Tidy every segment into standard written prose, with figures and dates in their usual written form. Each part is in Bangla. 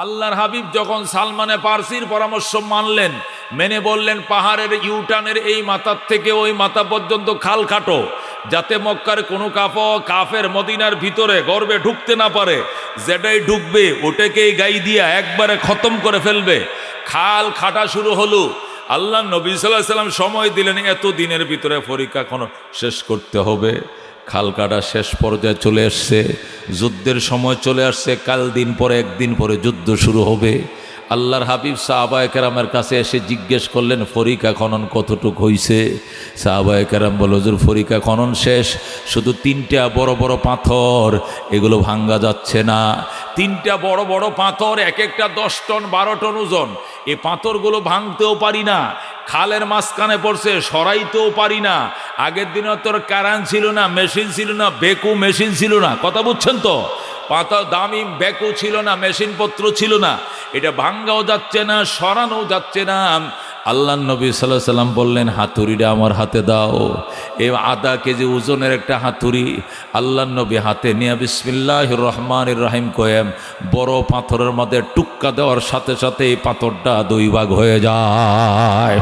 আল্লাহর হাবিব যখন সালমানে পারসির পরামর্শ মানলেন, মেনে বললেন পাহাড়ের ইউটার্নের এই মাথার থেকে ওই মাথা পর্যন্ত খাল কাটো, যাতে মক্কার কোনো কাফের মদিনার ভিতরে গর্বে ঢুকতে না পারে, যেটাই ঢুকবে ওটাকেই গাই দিয়া একবারে খতম করে ফেলবে। খাল খাটা শুরু হলো। আল্লাহ নবী সাল্লাল্লাহু আলাইহি সাল্লাম সময় দিলেন, এত দিনের ভিতরে পরীক্ষা এখনো শেষ করতে হবে। খাল কাটা শেষ পর্যায়ে চলে আসছে, যুদ্ধের সময় চলে আসছে। কাল দিন পরে একদিন পরে যুদ্ধ শুরু হবে। আল্লাহর হাবিব সাহাবায়ে কেরামের কাছে এসে জিজ্ঞেস করলেন, ফরিকা খনন কতটুক হইছে? সাহাবায়ে কেরাম বলল, হুজুর ফরিকা খনন শেষ, শুধু 3টা বড় বড় পাথর, এগুলো ভাঙ্গা যাচ্ছে না। 3টা বড় বড় পাথর, এক একটা 10 টন 12 টন ওজন। এই পাথরগুলো ভাঙতেও পারি না, খালের মাঝখানে পড়ছে, সরাইতেও পারি না। আগের দিনে তোর কারেন্ট ছিল না, মেশিন ছিল না, বেকু মেশিন ছিল না, কথা বুঝছেন তো? পাতা দামি বেকু ছিল না, মেশিনপত্র ছিল না। এটা ভাঙ্গাও যাচ্ছে না, সরানো যাচ্ছে না। আল্লাহ নবী সাল্লাল্লাহু আলাইহি সাল্লাম বললেন, হাতুড়িটা আমার হাতে দাও। এই 1/2 কেজি ওজনের একটা হাতুড়ি আল্লাহ নবী হাতে নিয়ে বিসমিল্লাহির রহমানির রহিম কয়ে বড় পাথরের মধ্যে টুক্কা দেওয়ার সাথে সাথে এই পাথরটা 2 ভাগ হয়ে যায়।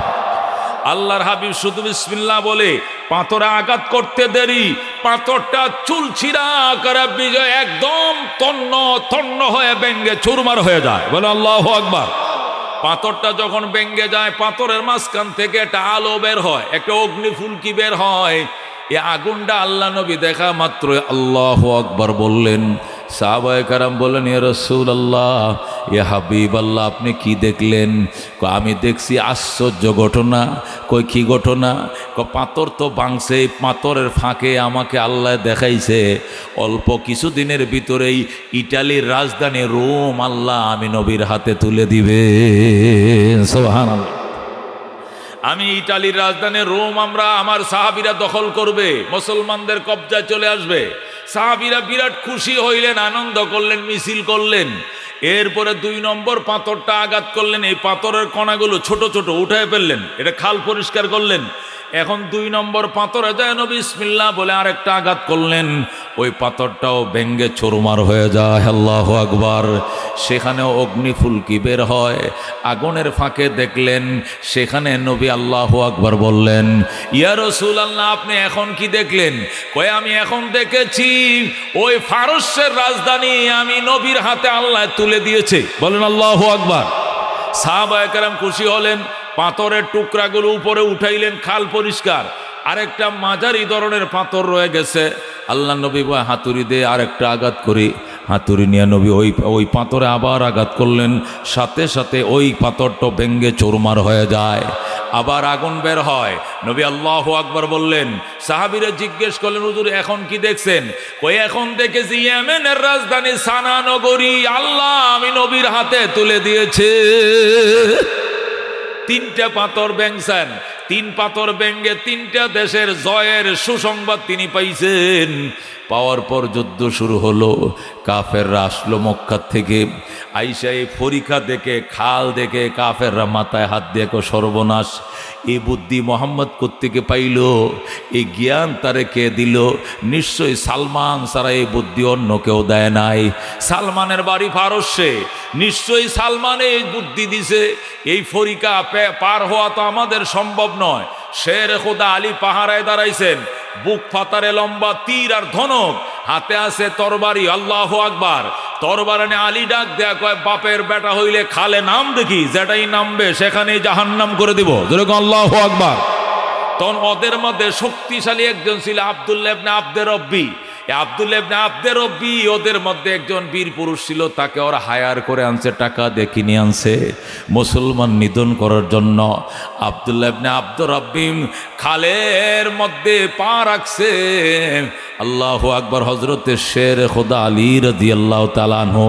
আল্লাহর হাবিব শুধু বিসমিল্লাহ বলে পাথরে আঘাত করতে দেরি, পাথরটা চুলছিড়া করে বিজয় একদম তন্ন তন্ন হয়ে ভেঙ্গে চুরমার হয়ে যায়। বলে আল্লাহু আকবার। পাথরটা যখন ভেঙ্গে যায়, পাথরের মাঝখান থেকে একটা আলো বের হয়, একটা অগ্নিফুলকি বের হয়। এই আগুনটা আল্লাহ নবী দেখা মাত্র আল্লাহু আকবার বললেন। সাহাবায়ে কেরাম বললেন, ইয়া রাসূলুল্লাহ, ইয়া হাবিবাল্লাহ, আপনি কি দেখলেন? আমি দেখছি আশ্চর্য ঘটনা। কই কি ঘটনা? পাথর তো ভাঙছে, পাথরের ফাঁকে আমাকে আল্লাহ দেখাইছে অল্প কিছুদিনের ভিতরেই ইটালির রাজধানী রোম আল্লাহ আমি নবীর হাতে তুলে দিবে। সুবহানাল্লাহ। আমি ইটালির রাজধানী রোম আমার সাহাবীরা দখল করবে, মুসলমানদের কবজায় চলে আসবে। সাহাবীরা বিরাট খুশি হইলেন, আনন্দ করলেন, মিছিল করলেন। এরপরে 2 নম্বর পাথরটা আঘাত করলেন, এই পাথরের কণাগুলো ছোট ছোট উঠায় ফেললেন, এটা খাল পরিষ্কার করলেন। এখন 2 নম্বর পাথরে যায় নবী বিসমিল্লাহ বলে আরেকটা আঘাত করলেন, ওই পাথরটাও ভেঙ্গে চুরমার হয়ে যায়। আল্লাহু আকবার। সেখানেও অগ্নিফুলকি বের হয়। আগুনের ফাঁকে দেখলেন, সেখানে নবী আল্লাহু আকবার বললেন, ইয়া রাসূলুল্লাহ, আপনি এখন কি দেখলেন? কয় আমি এখন দেখেছি ওই ফারসের রাজধানী আমি নবীর হাতে আল্লাহ তুলে দিয়েছে। বলেন আল্লাহু আকবার। সাহাবায়ে কেরাম খুশি হলেন, পাথরের টুকরাগুলো উপরে উঠাইলেন, খাল পরিষ্কার। আরেকটা মাঝারি ধরনের পাথর রয়ে গেছে। আল্লাহ নবী হাতুড়ি দিয়ে আরেকটা আঘাত করি। হাতুড়ি নিয়ে নবী ওই পাথরে আবার আঘাত করলেন, সাথে সাথে ওই পাথরটা ভেঙ্গে চুরমার হয়ে যায়। আবার আগুন বের হয়। নবী আল্লাহু আকবার বললেন। সাহাবীরা জিজ্ঞেস করলেন, হুজুর এখন কি দেখছেন? কই এখন দেখেছি ইয়েমেনের রাজধানী সানা নগরী আল্লাহ আমি নবীর হাতে তুলে দিয়েছে। 3টা পাথর ভেঙছেন। 3 পাথর ভেঙ্গে 3টা দেশের জয়ের সুসংবাদ তিনি পাইছেন। পাওয়ার পর যুদ্ধ শুরু হলো। কাফেররা আসলো মক্কা থেকে, আইসা এই পরীক্ষা দেখে, খাল দেখে কাফেররা মাথায় হাত দিয়ে সর্বনাশ। এই বুদ্ধি মোহাম্মদ কোত্থেকে পাইল? এই জ্ঞান তারে কে দিল? নিশ্চয়ই সালমান ছাড়া এই বুদ্ধি অন্য কেউ দেয় নাই। সালমানের বাড়ি ফারস্যে, নিশ্চয়ই সালমান এই বুদ্ধি দিছে। এই ফরিকা পার হওয়া তো আমাদের সম্ভব নয়। শের খোদা আলী পাহারায় দাঁড়াইছেন, বুক ফাতারে লম্বা তীর আর ধনুক, হাতে আছে তরবারি। আল্লাহু আকবার। তরবারে আলী ডাক দেয়া কয়, বাপের বেটা হইলে খালে নাম দেখি, যেটাই নামবে সেখানেই জাহান্নাম করে দিব। যেরকম আল্লাহু আকবার। তখন ওদের মধ্যে শক্তিশালী একজন ছিল আব্দুল্লাহ ইবনে আব্দে রব্বি। আব্দুল্লাহ ইবনে আব্দে রব্বি ওদের মধ্যে একজন বীর পুরুষ ছিল। তাকে ওরা হায়ার করে আনছে, টাকা দিয়ে কিনে আনছে মুসলমান নিধন করার জন্য। আব্দুল্লাহ ইবনে আব্দে রব্বি খালের মধ্যে পা রাখছে। আল্লাহু আকবার। হযরতে শের খোদা আলী রাদিয়াল্লাহু তাআলা আনহু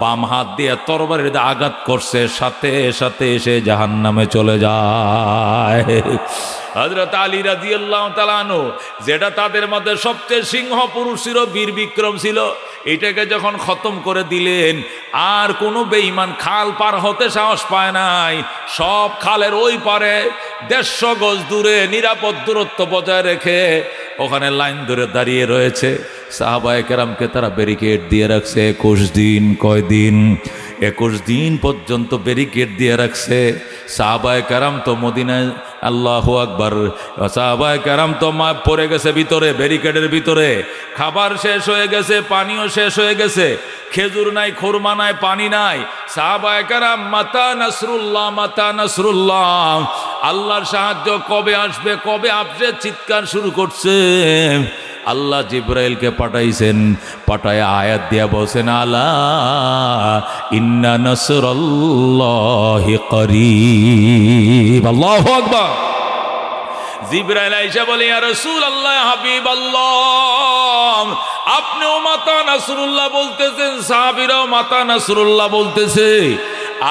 বাম হাত দিয়ে তরবারির দিয়ে আঘাত করছে, সাথে সাথে সে জাহান্নামে চলে যায়। হযরত আলী রাদিয়াল্লাহু তাআলা আনহু, যেটা তাদের মধ্যে সবচেয়ে সিংহ পুরুষ ছিল, বীর বিক্রম ছিল, এটাকে যখন খতম করে দিলেন, আর কোনো বেঈমান খাল পার হতে সাহস পায় নাই। সব খালের ওই পারে 150 গজ দূরে নিরাপদ দূরত্ব বজায় রেখে ওখানে লাইন ধরে দাঁড়িয়ে রয়েছে। সাহাবায়ে কেরামকে তারা ব্যারিকেড দিয়ে রাখছে 21 দিন। কয়দিন? 21 দিন পর্যন্ত ব্যারিকেড দিয়ে রাখছে। সাহাবায়ে কেরাম তো মদিনায়, আল্লাহু আকবার, সাহাবায়ে কেরাম তো পড়ে গেছে ভিতরে, ব্যারিকেডের ভিতরে। খাবার শেষ হয়ে গেছে, পানিও শেষ হয়ে গেছে, খেজুর নাই, খুরমা নাই, পানি নাই। সাহাবায়ে কেরাম মাতা নাসরুল্লাহ, মাতা নাসরুল্লাহ, আল্লাহর সাহায্য কবে আসবে, কবে আসবে চিৎকার শুরু করছে। আল্লাহ জিব্রাইলকে পাঠাইছেন, পাঠায় আয়াত দিয়া বলছেন, আলা ইন্না নাসরাল্লাহি করিব। আল্লাহু আকবার। জিব্রাইল আয়েশা বলে, ইয়া রাসূলুল্লাহ, হাবিবাল্লাহ, আপনিও মাতা নাসরুল্লাহ বলতেছেন, সাহাবীরাও মাতা নাসরুল্লাহ বলতেছে।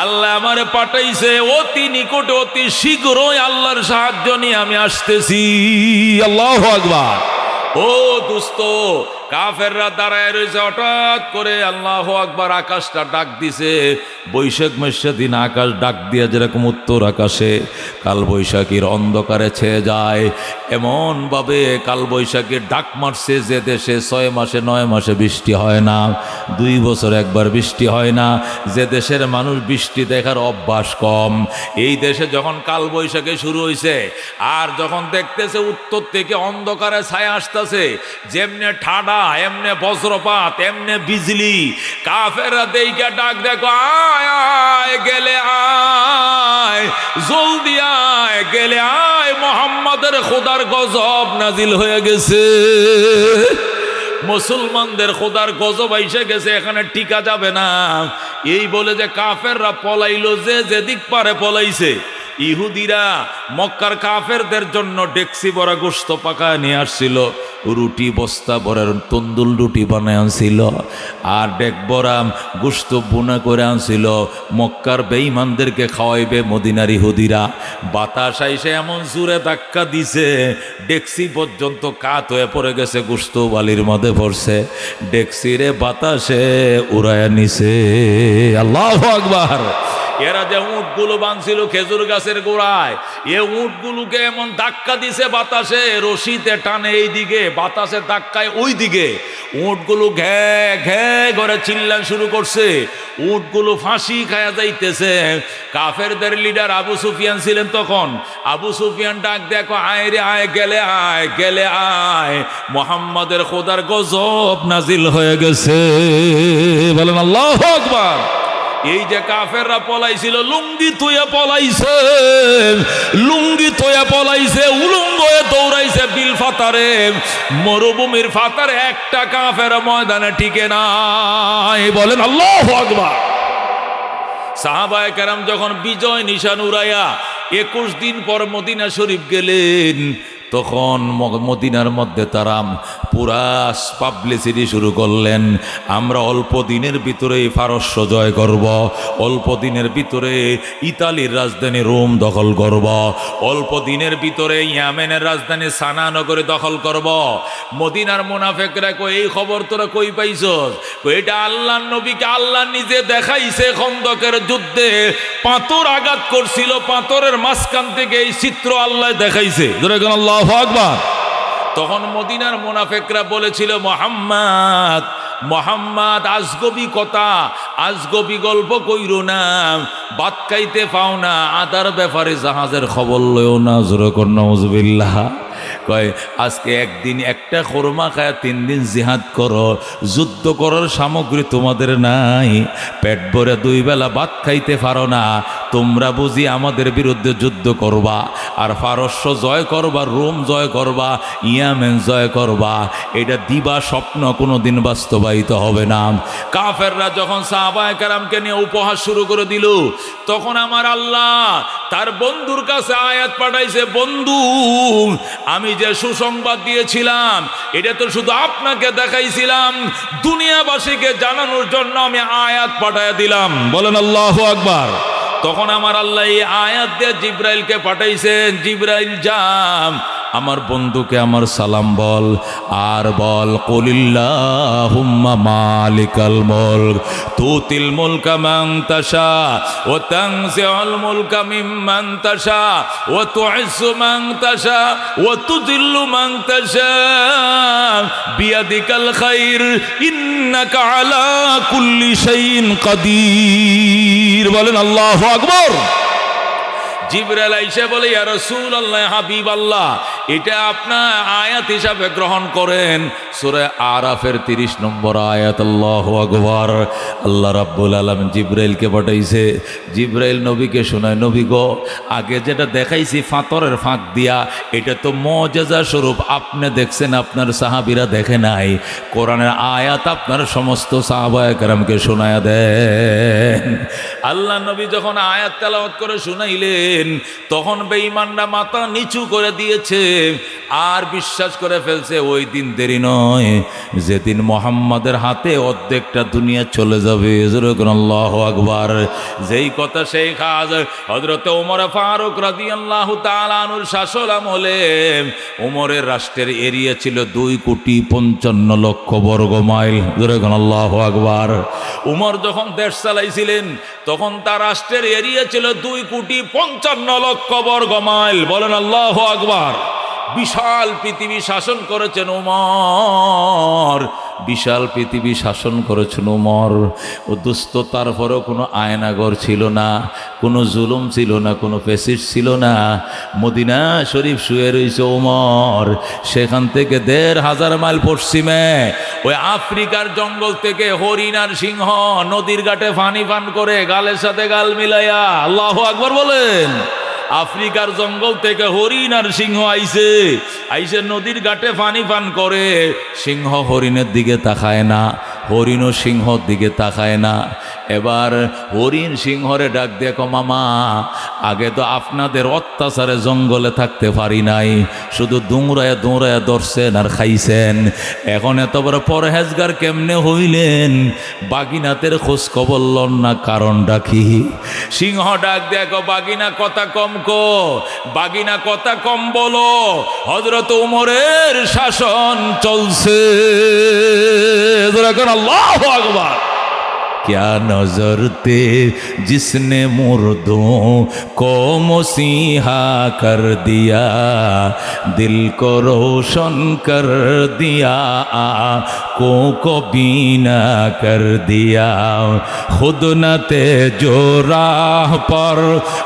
আল্লাহ আমারে পাঠাইছে, অতি নিকটে, অতি শীঘ্রই আল্লাহর সাহায্য নিয়ে আমি আসতেছি। আল্লাহু আকবার। ও দোস্ত, কাফেররা দাঁড়ায় রয়েছে, হঠাৎ করে আল্লাহু আকবার আকাশটা ডাক দিছে। বৈশাখ মাসের দিন আকাশ ডাক দিয়া যেরকম উত্তর আকাশে কালবৈশাখীর অন্ধকারে ছেয়ে যায়, এমনভাবে কালবৈশাখীর ডাক মারছে যে দেশে 6 মাসে 9 মাসে বৃষ্টি হয় না, 2 বছর একবার বৃষ্টি হয় না, যে দেশের মানুষ বৃষ্টি দেখার অভ্যাস কম, এই দেশে যখন কালবৈশাখী শুরু হয়েছে, আর যখন দেখতেছে উত্তর থেকে অন্ধকারে ছায়া আসতেছে, যেমনে ঠাডা, এমনে বজ্রপাত, এমনে বিজলি, কাফেররা দেইকা ডাক, দেখো আয় আয়, গেলে আয়, জলদি আয়, গেলে আয়, মুহাম্মাদের খোদার গজব নাজিল হয়ে গেছে। মুসলমানদের খোদার গজব আইসে গেছে, এখানে টিকা যাবে না। এই বলে যে কাফেররা পলাইলো, যে যেদিক পারে পলাইছে। ইহুদিরা মক্কার কাফেরদের জন্য ডেক্সি ভরা গোশত পাকায় নিয়ে আসছিল, রুটি বস্তা ভরা তন্দুল রুটি বানায় আনছিল, আর ডেক ভরা গোশত বোনা করে আনছিল, মক্কার বেঈমানদেরকে খাওয়াইবে মদিনার ইহুদিরা। বাতাস আইসে এমন জোরে ধাক্কা দিছে, ডেক্সি পর্যন্ত কাত হয়ে পড়ে গেছে, গোশত বালির মধ্যে পড়ছে, ডেক্সিরে বাতাসে উড়াইয়া নিছে। আল্লাহু আকবার। এরা যে উটগুলো বাঁধছিল খেজুর গাছের গোড়ায়, এ উটগুলোকে এমন ধাক্কা দিছে বাতাসে, রশিতে টানে এই দিকে, বাতাসে ধাক্কায় ওই দিকে, উটগুলো ঘ্যা ঘ্যা করে চিল্লান শুরু করছে, উটগুলো ফাঁসি খায়া যাইতেছে। কাফেরদের লিডার আবু সুফিয়ান ছিলেন তখন। আবু সুফিয়ান ডাক, দেখো আয় রে আয়, গেলে আয়, গেলে আয়, মুহাম্মাদের খোদার গজব নাজিল হয়ে গেছে। বলেন আল্লাহু আকবার। এই যে কাফেররা পলাইছিল, লুঙ্গি থুয়ে পলাইছে, লুঙ্গি থুয়ে পলাইছে, উলঙ্গ হয়ে দৌড়াইছে বিল ফাতারে, মরুভূমির ফাতারে, একটা কাফের ময়দানে টিকে নাই। বলেন আল্লাহু আকবার। সাহাবায়ে কেরাম যখন বিজয় নিশান উড়াইয়া 21 দিন পর মদিনা শরীফ গেলেন, তখন মদিনার মধ্যে তারা পুরা পাবলিসিটি শুরু করলেন, আমরা অল্প দিনের ভিতরেই পারস্য জয় করব, অল্প দিনের ভিতরে ইতালির রাজধানী রোম দখল করব, অল্প দিনের ভিতরে ইয়েমেনের রাজধানী সানা নগরে দখল করব। মদিনার মুনাফিকরা কই, এই খবর তোরা কই পাইছস? কই, এটা আল্লাহর নবীকে আল্লাহ নিজে দেখাইছে। খন্দকের যুদ্ধে পাথর আঘাত করছিল, পাথরের মাঝখান থেকে এই চিত্র আল্লাহ দেখাইছে। আল্লাহু আকবার। তখন মদিনার মুনাফিকরা বলেছিল, মুহাম্মদ, মুহাম্মদ আজগবি কথা, আজগবি গল্প কইরো না, ভাত খাইতে পাও না, আদার ব্যাপারে জাহাজের খবর লইও না। জোরে কর নাউজুবিল্লাহ। কয়, আজকে একদিন একটা খুরমা খায় 3 দিন জিহাদ করো, যুদ্ধ করার সামগ্রী তোমাদের নাই, পেট ভরে 2 বেলা ভাত খাইতে পারো না, তোমরা বুঝি আমাদের বিরুদ্ধে যুদ্ধ করবা, আর পারস্য জয় করবা, রোম জয় করবা, ইয়েমেন জয় করবা, এটা দিবা স্বপ্ন কোনোদিন বাস্তবায়িত হবে না। কাফেররা যখন সাহাবায়ে কেরামকে নিয়ে উপহাস শুরু করে দিল, তখন আমার আল্লাহ তার বন্ধুর কাছে আয়াত পাঠাইছে, বন্ধু, আমি যে সুসংবাদ দিয়েছিলাম এটা তো শুধু আপনাকে দেখাইছিলাম, দুনিয়াবাসীকে জানানোর জন্য আমি আয়াত পাঠাইয়া দিলাম। বলেন আল্লাহু আকবার। তখন আমার আল্লাহ এই আয়াত দিয়ে জিব্রাইলকে পাঠাইছেন, জিব্রাইল যান, আমার বন্ধুকে আমার সালাম বল, আর বল কুলিল্লাহুম্মা মালিকাল মুলক তুতিল মুলকা মান তাশা ওয়া তানজিউল মুলকা মিম্মান তাশা ওয়া তুইজ্জু মান তাশা ওয়া তুযিল্লু মান তাশা বিয়াদিকাল খায়র ইন্নাকা আলা কুল্লি শাইইন কাদির। বলেন আল্লাহু আকবার। জিবরাইল আইসা বলে, ইয়া রাসূলুল্লাহ, হাবিব আল্লাহ, এটা আপনার আয়াত হিসাবে গ্রহণ করেন। সূরা আরাফের 30 নম্বর আয়াত। আল্লাহু আকবার। আল্লাহ রাব্বুল আলামিন জিবরাইলকে পাঠাইছে। জিবরাইল নবীকে শোনায়, নবী গো, আগে যেটা দেখাইছি ফাতরের ফাঁক দিয়া, এটা তো মুজিজা স্বরূপ আপনি দেখছেন, আপনার সাহাবীরা দেখে নাই। কোরআনের আয়াত আপনার সমস্ত সাহাবায়ে কেরামকে শোনায়া দেন। আল্লাহ নবী যখন আয়াত তেলাওয়াত করে শুনাইলেন, তখন বেঈমানরা মাথা নিচু করে দিয়েছে আর বিশ্বাস করে ফেলছে ওই দিন দেরি নয়, যেদিন মুহাম্মাদের হাতে অর্ধেকটা দুনিয়া চলে যাবে। আল্লাহু আকবার। যেই কথা সেই কাজ। হযরত ওমর ফারুক রাদিয়াল্লাহু তাআলা আনহুর শাসন আমলে ওমরের রাষ্ট্রের এরিয়া ছিল 2,55,00,000 বর্গ মাইল। আল্লাহু আকবার। ওমর যখন দেশ চালাইছিলেন তখন তার রাষ্ট্রের এরিয়া ছিল 2,55,00,000 বর্গ মাইল। বলেন আল্লাহু আকবার। বিশাল পৃথিবী শাসন করেছেন ওমর, বিশাল পৃথিবী শাসন করেছেন ওমর। ও দুস্থ, তারপরেও কোনো আয়নাগর ছিল না, কোনো জুলুম ছিল না, কোনো ফেসিস ছিল না। মদিনা শরীফ শুয়ে রয়েছে ওমর, সেখান থেকে 1,500 মাইল পশ্চিমে ওই আফ্রিকার জঙ্গল থেকে হরিণ আর সিংহ নদীর ঘাটে পানি পান করে গালের সাথে গাল মিলাইয়া। আল্লাহু আকবার বলেন। আফ্রিকার জঙ্গল থেকে হরিণ আর সিংহ আইসে নদীর ঘাটে পানি পান করে। সিংহ হরিণের দিকে তাকায় না, হরিণও সিংহর দিকে তাকায় না। এবার হরিণ সিংহরে ডাক দেখো, মামা, আগে তো আপনাদের অত্যাচারে জঙ্গলে থাকতে পারি নাই, শুধু দৌড়ায় দৌড়ায় ধরছেন আর খাইছেন, এখন এত বড় পরহেজগার কেমনে হইলেন? বাগিনাতের খোঁজ খবর লন না, কারণটা কি? সিংহ ডাক দেখো, বাগিনা কথা কম কো, বাগিনা কথা কম বলো, হযরত ওমরের শাসন চলছে। আল্লাহু আকবার। क्या नजर थे जिसने मुर्दों को मसीहा कर दिया, दिल को रोशन कर दिया, आँखों को बीना कर दिया, खुद न थे जो राह पर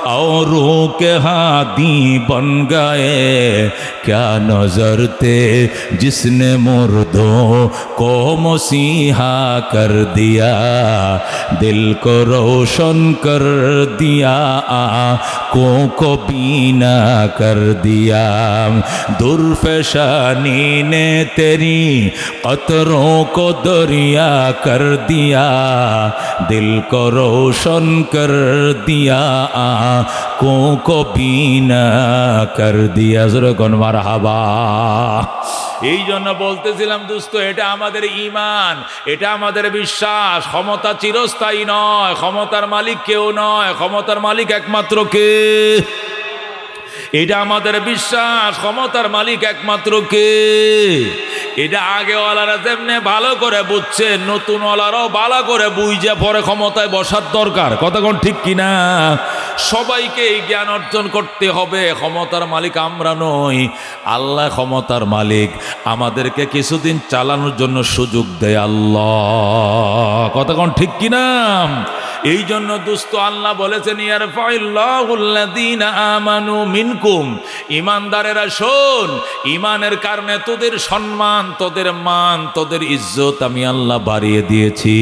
औरों के हादी बन गए, क्या नजर थे जिसने मुर्दों को मसीहा कर दिया, दिल को रोशन कर दिया, आँखों को बीना कर दिया, दुर्फशानी ने तेरी कतरों को दरिया कर दिया, दिल को रोशन कर दिया, आँखों को बीना कर दिया। ज़रूर মারহাবা। এই জন্য বলতেছিলাম দোস্ত, এটা আমাদের ঈমান, এটা আমাদের বিশ্বাস। ক্ষমতা চিরস্থায়ী নয়, ক্ষমতার মালিক কেউ নয়, ক্ষমতার মালিক একমাত্র কে? এটা আমাদের বিশ্বাস। ক্ষমতার মালিক একমাত্র কে? এটা আগেওয়ালারা যেমনি ভালো করে বুঝছে, নতুনওয়ালারাও ভালো করে বুঝে পরে ক্ষমতায় বসার দরকার। কথা কোন ঠিক কিনা? সবাইকে এই জ্ঞান অর্জন করতে হবে, ক্ষমতার মালিক আমরা নই, আল্লাহ ক্ষমতার মালিক। আমাদেরকে কিছুদিন চালানোর জন্য সুযোগ দেয় আল্লাহ। কথা কোন ঠিক কিনা? এই জন্য দোস্ত আল্লাহ বলেছেন, ইয়ারফাইল্লাহুল্লাযীনা আমানু মিনকুম, ঈমানদারেরা শোন, ঈমানের কারণে তোদের সম্মান, তোদের মান, তোদের ইজ্জত আমি আল্লাহ বাড়িয়ে দিয়েছি।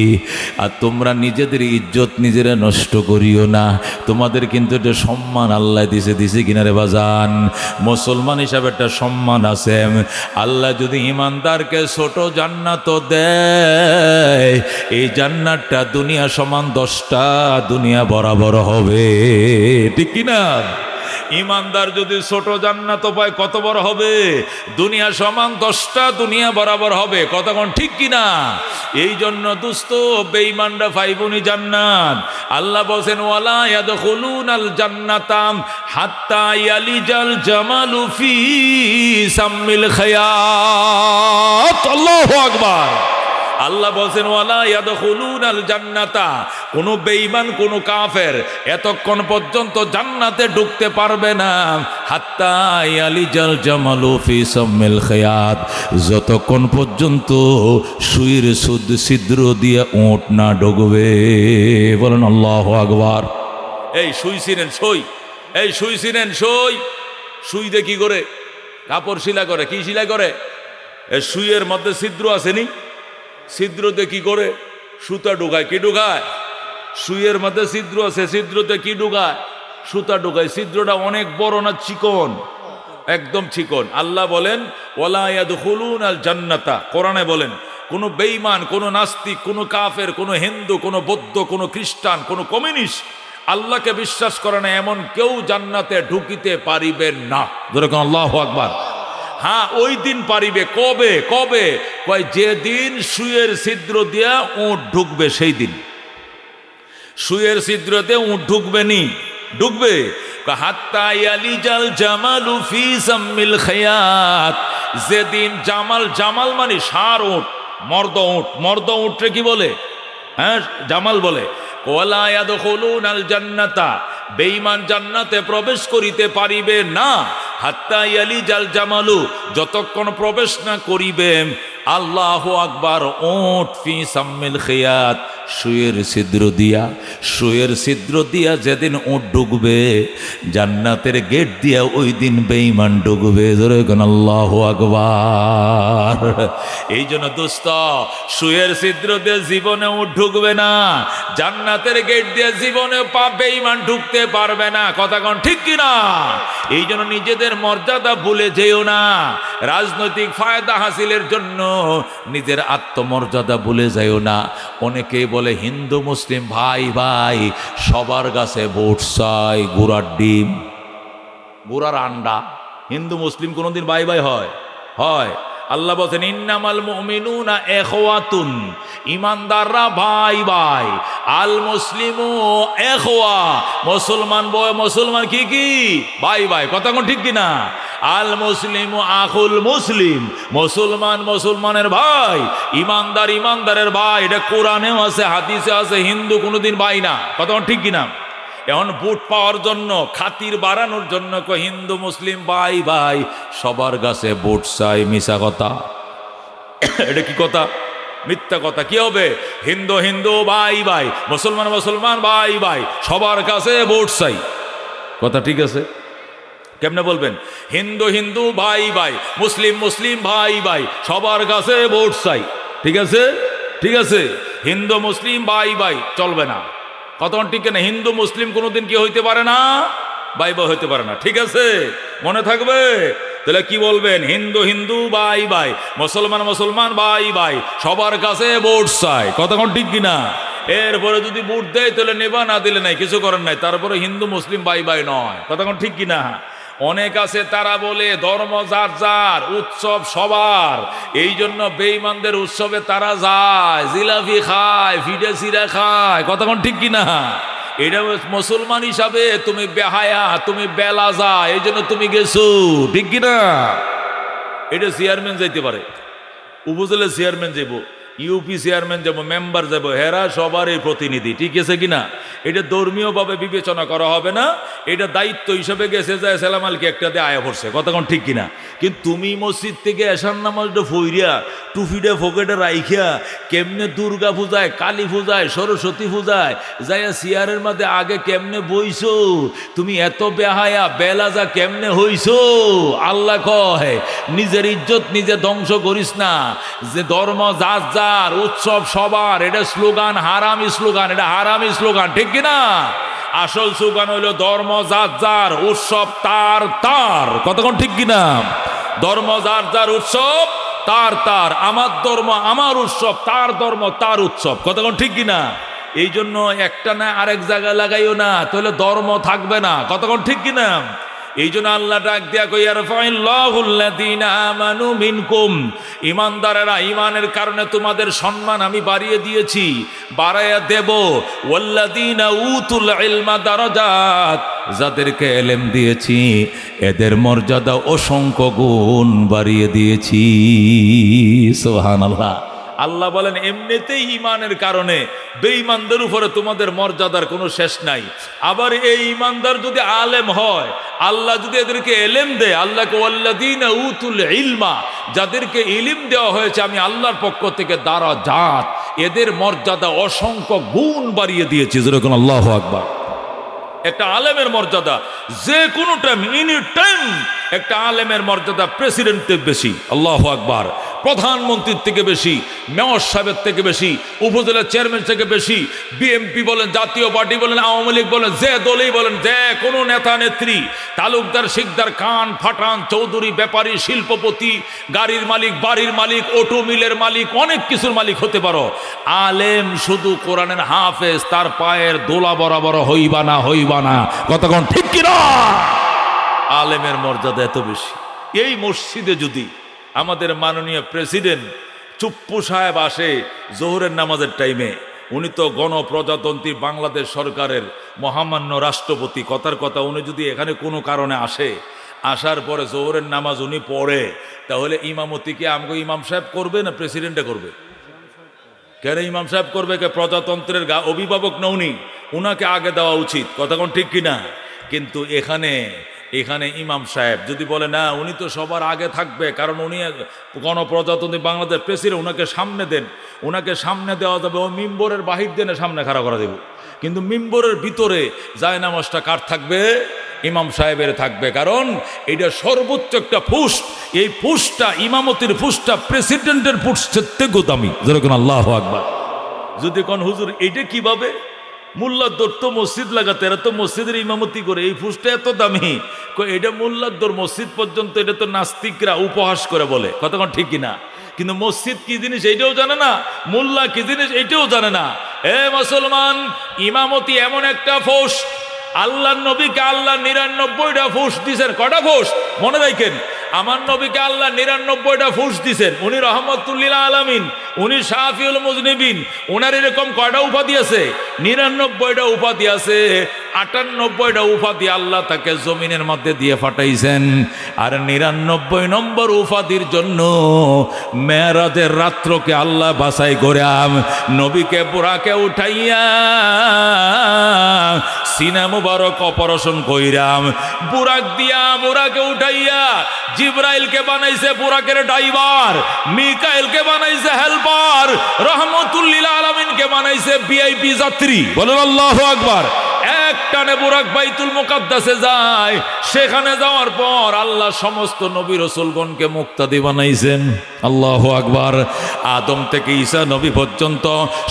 আর তোমরা নিজেদের ইজ্জত নিজেরা নষ্ট করিও না। তোমাদের কিন্তু একটা সম্মান আল্লাহ দিছে কিনারে বাজান? মুসলমান হিসাবে একটা সম্মান আছে। আল্লাহ যদি ঈমানদারকে ছোট জান্নাত দেয়, এই জান্নাতটা দুনিয়া সমান 10টা দুনিয়া বরাবর হবে, ঠিক কিনা? ইমানদার যদি ছোট জান্নাত পায় কত বড় হবে? দুনিয়া সমান 10টা দুনিয়া বরাবর হবে। কতক্ষণ ঠিক কিনা? এই জন্য দোস্ত বেঈমানরা পাইবনি জান্নাত। আল্লাহ বলেন ওয়ালা ইয়াদখুলুনাল জান্নাতাম হাত্তা ইয়ালিজাল জামালু ফি সাম্মিল খায়াত। আল্লাহু আকবার। আল্লাহ বলছেন ওয়ালা ইয়াদখুলুনাল জান্নাতা, কোন বেঈমান কোন কাফের এতক্ষণ পর্যন্ত জান্নাতে ঢুকতে পারবে না হাত্তা ইয়ালিজাল জামালু ফি সাম্মিল খায়াত, যতক্ষণ পর্যন্ত সুইর ছিদ্র দিয়ে উট না ঢুকবে। বলেন আল্লাহু আকবার। এই সুই ছিলেন সই, এই সুই ছিলেন সই। সুই দিয়ে কি করে? কাপড় শিলা করে। কি শিলা করে? এই সুইয়ের মধ্যে ছিদ্র আসেনি, ছিদ্রতে কি করে? সুতা ঢুকায়। কি ঢুকায়? সুইয়ের মধ্যে ছিদ্র আছে, ছিদ্রতে কি ঢুকায়? সুতা ঢুকায়। ছিদ্রটা অনেক বড় না চিকন? একদম চিকন। আল্লাহ বলেন ওয়ালা ইয়াদখুলুনাল জান্নাতা, কোরআনে বলেন কোন বেঈমান, কোন নাস্তিক, কোন কাফের, কোন হিন্দু, কোন বৌদ্ধ, কোন খ্রিস্টান, কোন কমিউনিস্ট আল্লাহকে বিশ্বাস করে না এমন কেউ জান্নাতে ঢুকিতে পারিবেন না। যেরকম আল্লাহু আকবার। হ্যাঁ, ওই দিন পারিবে। কবে? কবে? কয় যেদিন সুয়ের ছিদ্র দিয়া উট ঢুকবে সেই দিন। সুয়ের ছিদ্রতে উট ঢুকবে নি? ঢুকবে। হাত্তা ইয়ালিজাল জামালু ফি সাম্মিল খায়াত, যেদিন জামাল, জামাল মানে ষাঁড় উট, মর্দ উট। মর্দ উটরে কি বলে? হ্যাঁ, জামাল বলে। ওয়ালা ইয়াদখুলুনাল জান্নাতা, বেঈমান জান্নাতে প্রবেশ করিতে পারিবে না হাত্তা ইয়ালিজাল জামালু, যতক্ষণ প্রবেশ না করিবে আল্লাহু আকবার উট ফি সাম্মিল খায়াত, সুয়ের ছিদ্র দিয়া। সুয়ের ছিদ্র দিয়া যেদিন উট ঢুকবে জান্নাতের গেট দিয়া, ওই দিন বেঈমান ঢুকবে। ধরে কোন আল্লাহু আকবার। এই জন্য দোস্ত সুয়ের ছিদ্র দিয়ে জীবনে উট ঢুকবে না, জান্নাতের গেট দিয়ে জীবনে বেঈমান ঢুকতে পারবে না। কথা কোন ঠিক কিনা? এই জন্য নিজেদের মর্যাদা ভুলে যেও না। রাজনৈতিক ফায়দা হাসিলের জন্য নিজের আত্মমর্যাদা ভুলে যাইও না। অনেকেই বলে হিন্দু মুসলিম ভাই ভাই সবার কাছে ভোট চাই, গুড়ার ডিম, গুড়ার আন্ডা। হিন্দু মুসলিম কোনোদিন ভাই ভাই হয়? হয়? আল্লাহ বলেন ইন্নামাল মুমিনুনা ইখওয়াতুন, ইমানদাররা ভাই ভাই। আল মুসলিমু ইখওয়া, মুসলমান বয় মুসলমান কি কি? ভাই ভাই। কথা কোন ঠিক কিনা? আল মুসলিমু আখুল মুসলিম, মুসলমান মুসলমানের ভাই, ইমানদার ইমানদারের ভাই। এটা কোরআনেও আছে, হাদিসে আছে। হিন্দু কোনোদিন ভাই না। কথা ঠিক কিনা? এখন ভোট পাওয়ার জন্য, খাতির বাড়ানোর জন্য হিন্দু মুসলিম ভাই ভাই সবার কাছে ভোট চাই। মিশা কথা। এটা কি কথা? মিথ্যা কথা। কি হবে? হিন্দু হিন্দু ভাই ভাই, মুসলমান মুসলমান ভাই ভাই, সবার কাছে ভোট চাই। কথা ঠিক আছে? কেমনে বলবেন? হিন্দু হিন্দু ভাই ভাই, মুসলিম মুসলিম ভাই ভাই, সবার কাছে ভোট চাই। ঠিক আছে? ঠিক আছে। হিন্দু মুসলিম ভাই ভাই চলবে না। কত ঠিক না? হিন্দু মুসলিম কোনোদিন কি হইতে পারে না? ভাই ভাই হইতে পারে না। ঠিক আছে? মনে থাকবে। তাহলে কি বলবেন? হিন্দু হিন্দু ভাই ভাই, মুসলমান মুসলমান ভাই ভাই, সবার কাছে ভোট চাই। কতক্ষণ ঠিক কিনা? এরপরে যদি ভোট দেয় তাহলে নেবা, না দিলে নাই, কিছু করার নাই। তারপরে হিন্দু মুসলিম ভাই ভাই নয়। কতক্ষণ ঠিক কিনা? অনেক আছে তারা বলে ধর্ম যার যার, উৎসব সবার। এই জন্য বেঈমানদের উৎসবে তারা যায়, জিলাপি খায়, ফিডে সিরা খায়। কতক্ষণ ঠিক কিনা? এটা মুসলমান হিসাবে তুমি বেহায়া, তুমি বেলা যা, এই জন্য তুমি গেছো। ঠিক কিনা? এটা চেয়ারম্যান যাইতে পারে, উপজেলা চেয়ারম্যান যাবো, ইউপি চেয়ারম্যান যাবো, মেম্বার যাবো, হেরা সবারই প্রতিনিধি। ঠিক আছে কিনা? এটা ধর্মীয়ভাবে বিবেচনা করা হবে না। এটা দায়িত্ব হিসাবে গেছে যায় সালাম আলকে একটা দিয়ে আয়া পড়ছে। কতক্ষণ ঠিক কিনা? কিন্তু তুমি মসজিদ থেকে এসার নামাজটা ফইরিয়া টুফিটা ফকেটে রাইখিয়া কেমনে দুর্গা পূজায়, কালী পূজায়, সরস্বতী পূজায় যাইয়া চেয়ারের মধ্যে আগে কেমনে বইছো? তুমি এত বেহায়া বেলাজা কেমনে হইছো? আল্লাহ কয় নিজের ইজ্জত নিজে ধ্বংস করিস না। যে ধর্ম যার যার, উৎসব সবার, এটা স্লোগান হারামি স্লোগান। এটা হারামি স্লোগান। ঠিক কিনা? আসল স্লোগান হইল ধর্ম যার যার, উৎসব তার তার। কতক্ষণ ঠিক কিনা? ধর্ম যার যার, উৎসব তার তার। আমার ধর্ম আমার উৎসব, তার ধর্ম তার উৎসব। কতক্ষণ ঠিক কিনা? এই জন্য একটা না আরেক জায়গায় লাগাইও না, তাহলে ধর্ম থাকবে না। কতক্ষণ ঠিক কিনা? এই জন্য আল্লাহ ডাক দিয়া কই ইয়ারফাইল্লাহুল্লাযীনা আমানু মিনকুম, ঈমানদারেরা ঈমানের কারণে তোমাদের সম্মান আমি বাড়িয়ে দিয়েছি, বাড়াইয়া দেব। ওয়াল্লাযীনা উতুল ইলমা দারাজাত, যাদেরকে ইলম দিয়েছি এদের মর্যাদা অসংখ্য গুণ বাড়িয়ে দিয়েছি। সুবহানাল্লাহ। আল্লাহ বলেন এমনিতেই ঈমানের কারণে বেঈমানদের উপরে তোমাদের মর্যাদার কোনো শেষ নাই। আবার এই ঈমানদার যদি আলেম হয়, আল্লাহ যদি এদেরকে ইলম দেয়, আল্লাহকে ওয়াল্লাযীনা উতুল ইলমা, যাদেরকে ইলম দেওয়া হয়েছে আমি আল্লাহর পক্ষ থেকে দারাজাত, এদের মর্যাদা অসংখ্য গুণ বাড়িয়ে দিয়েছি। যেরকম আল্লাহু আকবার। একটা আলেমের মর্যাদা যে কোনো টাইম, এনি টাইম একটা আলেমের মর্যাদা প্রেসিডেন্টের বেশি, আল্লাহু আকবার, প্রধানমন্ত্রীর থেকে বেশি, মেয়র সাহেবের থেকে বেশি, উপজেলা চেয়ারম্যান থেকে বেশি, বিএনপি বলেন, জাতীয় পার্টি বলেন, আওয়ামী লীগ বলেন, যে দলেই বলেন, যে কোনো নেতা নেত্রী, তালুকদার, শিকদার, খান, ফাটান, চৌধুরী, ব্যাপারী, শিল্পপতি, গাড়ির মালিক, বাড়ির মালিক, অটো মিলের মালিক, অনেক কিছুর মালিক হতে পারো, আলেম শুধু কোরআনের হাফেজ, তার পায়ের দোলা বরাবর হইবা না, হইবা না। কতক্ষণ ঠিক কিনা? আলেমের মর্যাদা এত বেশি। এই মসজিদে যদি আমাদের মাননীয় প্রেসিডেন্ট চুপ্পু সাহেব আসে জোহরের নামাজের টাইমে, উনি তো গণপ্রজাতন্ত্রী বাংলাদেশ সরকারের মহামান্য রাষ্ট্রপতি, কথার কথা, উনি যদি এখানে কোনো কারণে আসে, আসার পরে জোহরের নামাজ উনি পড়ে, তাহলে ইমামতি কি আমাকে ইমাম সাহেব করবে না প্রেসিডেন্টে করবে? কেন ইমাম সাহেব করবে? কে প্রজাতন্ত্রের অভিভাবক না উনি? উনাকে আগে দেওয়া উচিত। কথা কোন ঠিক কিনা? কিন্তু এখানে ইমাম সাহেব যদি বলে না, উনি তো সবার আগে থাকবে, কারণ উনি গণপ্রজাতন্ত্রী বাংলাদেশ প্রেসিডেন্ট, ওনাকে সামনে দেন, ওনাকে সামনে দেওয়া যাবে, ও মিম্বরের বাহির দেনে সামনে খাড়া করা দেব, কিন্তু মিম্বরের ভিতরে জায়নামাজটা কার থাকবে? ইমাম সাহেবের থাকবে, কারণ এটা সর্বোচ্চ একটা ফুস্ট। এই ফুস্টটা, ইমামতির ফুস্টটা প্রেসিডেন্টের ফুস্টের থেকেও দামি। যেরকম আল্লাহু আকবার। যদি কোন হুজুর এইটা কিভাবে মোল্লার দৌড় তো মসজিদ লাগাতে, এরা তো মসজিদের ইমামতি করে, এই ফুসটা এত দামি, এটা মোল্লার দৌড় মসজিদ পর্যন্ত, এটা তো নাস্তিকরা উপহাস করে বলে। কতক্ষণ ঠিক কিনা? কিন্তু মসজিদ কি জিনিস এইটাও জানে না, মোল্লা কি জিনিস এইটাও জানে না। এ মুসলমান, ইমামতি এমন একটা ফোস, আল্লাহর নবীকে আল্লাহ 99টা ফুস দিছেন। কটা ফুস মনে রাখেন? আমার নবীকে আল্লাহ 99টা ফুস দিছেন। উনি রহমতুল লিল আলামিন, উনি শাফিউল মুজনিবিন। ওনার এরকম কয়টা উপাধি আছে? 99টা উপাধি আছে। 98টা উপাধি আল্লাহ তাকে জমিনের মধ্যে দিয়ে পাঠাইছেন। আর 99 নম্বর উপাধির জন্য মেরাজের রাত্রকে আল্লাহ বাছাই করে নবীকে বুরাকে উঠাইয়া সিনা মুবারক অপারেশন কইরাম, বুরাক দিয়া বুরাকে উঠাইয়া জিবরাইলকে বানাইছে বুরাকের ড্রাইভার, মিকাইলকে বানাইছে হেল্পার, রহমতুল লিল আলামিনকে বানাইছে ভিআইপি যাত্রী। বলেন আল্লাহু আকবার। এক টানে বুরাক বাইতুল মুকাদ্দাসে যায়। সেখানে যাওয়ার পর আল্লাহ সমস্ত নবী রাসূলগণকে মুক্তাদি বানাইছেন। আল্লাহু আকবার। আদম থেকে ঈসা নবী পর্যন্ত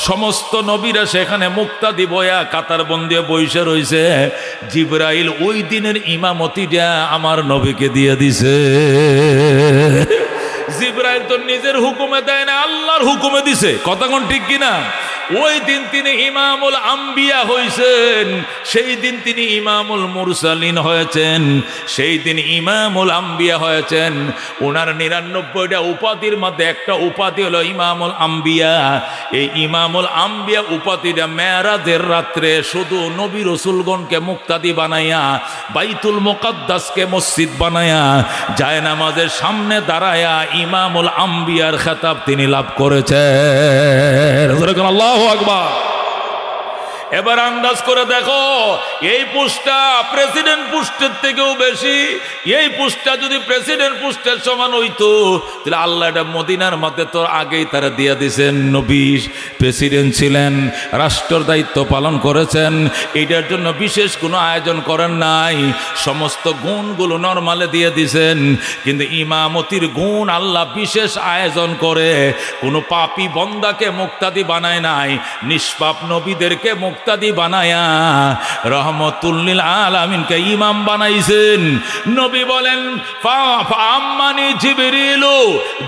সমস্ত নবীরা সেখানে মুক্তাদি বয়া কাতার বন্দী বইসা রইছে। জিবরাইল ওই দিনের ইমামতিটা আমার নবীকে দিয়ে দিছে। জিবরাইল তো নিজের হুকুমে দেয় না, আল্লাহর হুকুমে দিছে। কথা কোন ঠিক কিনা? ওই দিন তিনি ইমামুল আম্বিয়া হয়েছেন, সেই দিন তিনি ইমামুল মুরসালিন হয়েছেন, সেই দিন ইমামুল আম্বিয়া হয়েছেন। ওনার 99টা উপাধির মধ্যে একটা উপাধি হলো ইমামুল আম্বিয়া। এই ইমামুল আম্বিয়া উপাধিটা মেরাজের রাত্রে শুধু নবী রাসূলগণকে মুক্তাদি বানাইয়া, বাইতুল মুকাদ্দাসকে মসজিদ বানাইয়া, জায়নামাজের সামনে দাঁড়ায়া ইমামুল আম্বিয়ার খেতাব তিনি লাভ করেছেন। আল্লাহু আকবার। এবার আন্দাজ করে দেখো, এই পোস্টটা প্রেসিডেন্ট পোস্টের থেকেও বেশি। এই পোস্টটা যদি প্রেসিডেন্ট পোস্টের সমান হইতো, তাহলে আল্লাহ এটা মদিনার মধ্যে তো আগেই তারা দিয়ে দিয়েছেন। নবী প্রেসিডেন্ট ছিলেন, রাষ্ট্রের দায়িত্ব পালন করেছেন, এইটার জন্য বিশেষ কোনো আয়োজন করেন নাই, সমস্ত গুণগুলো নরমালে দিয়ে দিয়েছেন। কিন্তু ইমামতির গুণ আল্লাহ বিশেষ আয়োজন করে কোনো পাপী বন্দাকে মুক্তাদি বানায় নাই, নিষ্পাপ নবীদেরকে মুক্তি মুক্তাদি বানায়া রহমতুল লিল আলামিনকে ইমাম বানাইছেন। নবী বলেন আম্মানি জিবরিলু,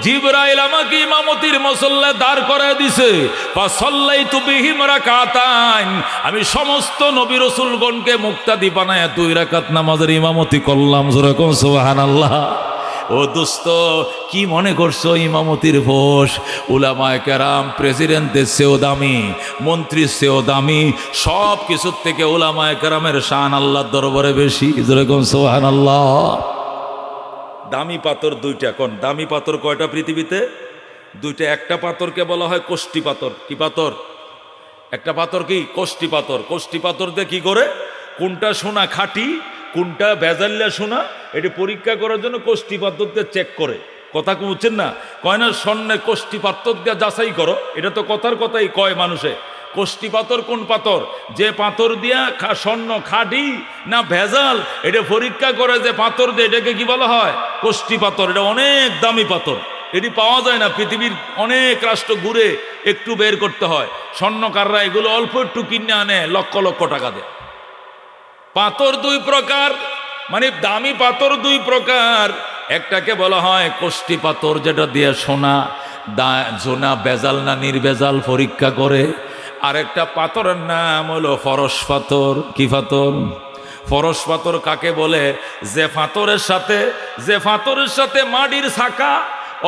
জিবরাইল আমাকে ইমামতির মুসল্লায় দাঁড় করায় দিছে। ফাসাল্লাইতু বিহিম রাকাতাইন, আমি সমস্ত নবী রাসূলগণকে মুক্তাদি বানায়া 2 রাকাত নামাজের ইমামতি করলাম। যেরকম সুবহানাল্লাহ। ও দোস্ত, কি মনে করছো ইমামতির ভোজ? উলামায়ে কেরাম প্রেসিডেন্টের চেয়েও দামি, মন্ত্রীর চেয়েও দামি, সব কিছুর থেকে উলামায়ে কেরামের শান আল্লাহর দরবারে বেশি। যেরকম সুবহানাল্লাহ। দামি পাথর 2টা। কোন দামি পাথর কয়টা পৃথিবীতে? 2টা। একটা পাথরকে বলা হয় কোষ্টি পাথর। কি পাথর? একটা পাথর কি? কোষ্টি পাথর। কোষ্টি পাথর দিয়ে কি করে কোনটা সোনা খাঁটি কোনটা ভেজাল্লা সোনা এটি পরীক্ষা করার জন্য কোষ্টি পাথর দিয়ে চেক করে। কথা বুঝছেন না? কয় না স্বর্ণের কোষ্টি পাথর দিয়ে যাচাই করো, এটা তো কথার কথাই কয় মানুষে। কোষ্টি পাথর কোন পাথর? যে পাথর দিয়া স্বর্ণ খাঁটি না ভেজাল এটা পরীক্ষা করে যে পাথর দিয়ে, এটাকে কি বলা হয়? কোষ্টি পাথর। এটা অনেক দামি পাথর, এটি পাওয়া যায় না। পৃথিবীর অনেক রাষ্ট্র ঘুরে একটু বের করতে হয়। স্বর্ণকাররা এগুলো অল্প একটু কিনে আনে লক্ষ লক্ষ টাকা দেয়। পাথর 2 প্রকার, মানে দামি পাথর 2 প্রকার। একটাকে বলা হয় কোষ্টি পাথর, যেটা দিয়ে সোনা সোনা বেজাল না নির্বেজাল পরীক্ষা করে। আর একটা পাথরের নাম হলো ফরস পাথর। কি পাথর? ফরস পাথর কাকে বলে? যে পাথরের সাথে মাটির ছাকা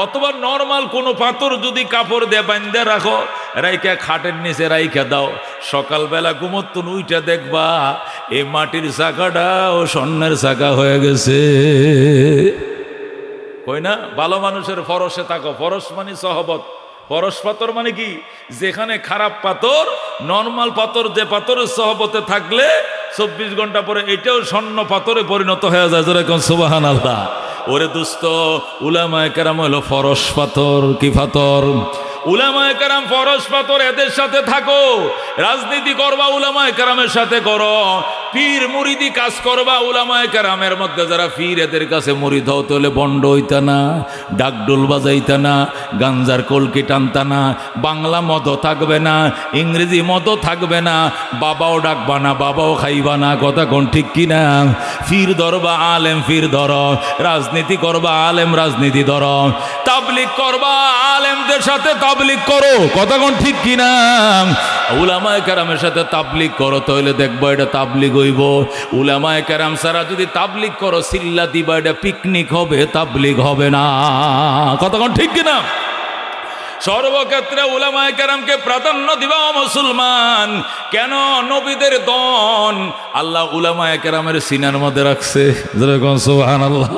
অথবা নর্মাল কোনো পাথর যদি কাপড় দিয়ে বান্ধে রাখো, রাইকা খাটের নিচে রাইখা দাও, সকালবেলা ঘুমোত্তুন উইটা দেখবা এই মাটির চাকাটা ও স্বর্ণের চাকা হয়ে গেছে। কই না? ভালো মানুষের ফরসে থাকো। ফরস মানে সহবত। ফরস পাথর মানে কি? যেখানে খারাপ পাথর, নর্মাল পাথর, যে পাথরের সহবতে থাকলে 24 ঘন্টা পরে এটাও স্বর্ণ পাথরে পরিণত হয়ে যায়। যেরকম সুবহানাল্লাহ। ওরে দোস্ত, উলামায়ে কেরাম হলো ফরস পাথর। কি পাথর? উলামায়ে কেরাম ফরস পাথর। এদের সাথে থাকো। রাজনীতি করবা উলামায়ে কেরামের সাথে করো। পীর মুরিদি কাজ করবা উলামায়ে কেরামের মধ্যে যারা পীর, এদের কাছে মুরিদ হও। তাহলে বন্ড হইতা না, ডাকডোল বাজাইতা না, গাঞ্জার কলকি টানতা না, বাংলা মদও থাকবে না, ইংরেজি মদও থাকবে না, বাবাও ডাকবা না, বাবাও খাইবা না। কথা কোন ঠিক কিনা? পীর ধরবা, আলেম পীর ধর। রাজনীতি করবা, আলেম রাজনীতি ধর। তাবলিগ করবা, আলেমদের সাথে তাবলিগ করো। কথা কোন ঠিক কিনা? উলামায়ে কেরামের সাথে তাবলিগ করো, তাহলে দেখবো এটা তাবলিগ হইব। উলামায়ে কেরাম ছাড়া যদি তাবলিগ করো, সিল্লা দিবা, এটা পিকনিক হবে, তাবলিগ হবে না। কথা কোন ঠিক কিনা? সর্বক্ষেত্রে উলামায়ে কেরামকে প্রাধান্য দিবা মুসলমান। কেন? নবীদের দন আল্লাহ উলামায়ে কেরামের সিনার মধ্যে রাখছে। যেরকম সুবহানাল্লাহ।